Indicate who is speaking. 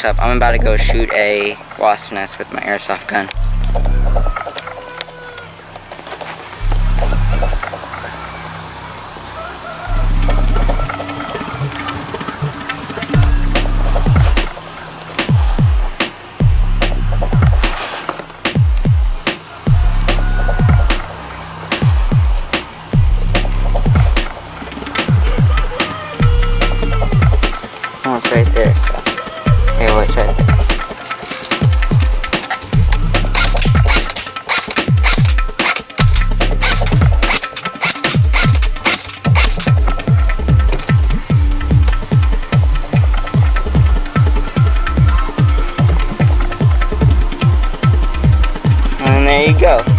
Speaker 1: what's up. I'm about to go shoot a wasp nest with my airsoft gun. Oh, it's right there, so. Hey, watch right there. And there you go.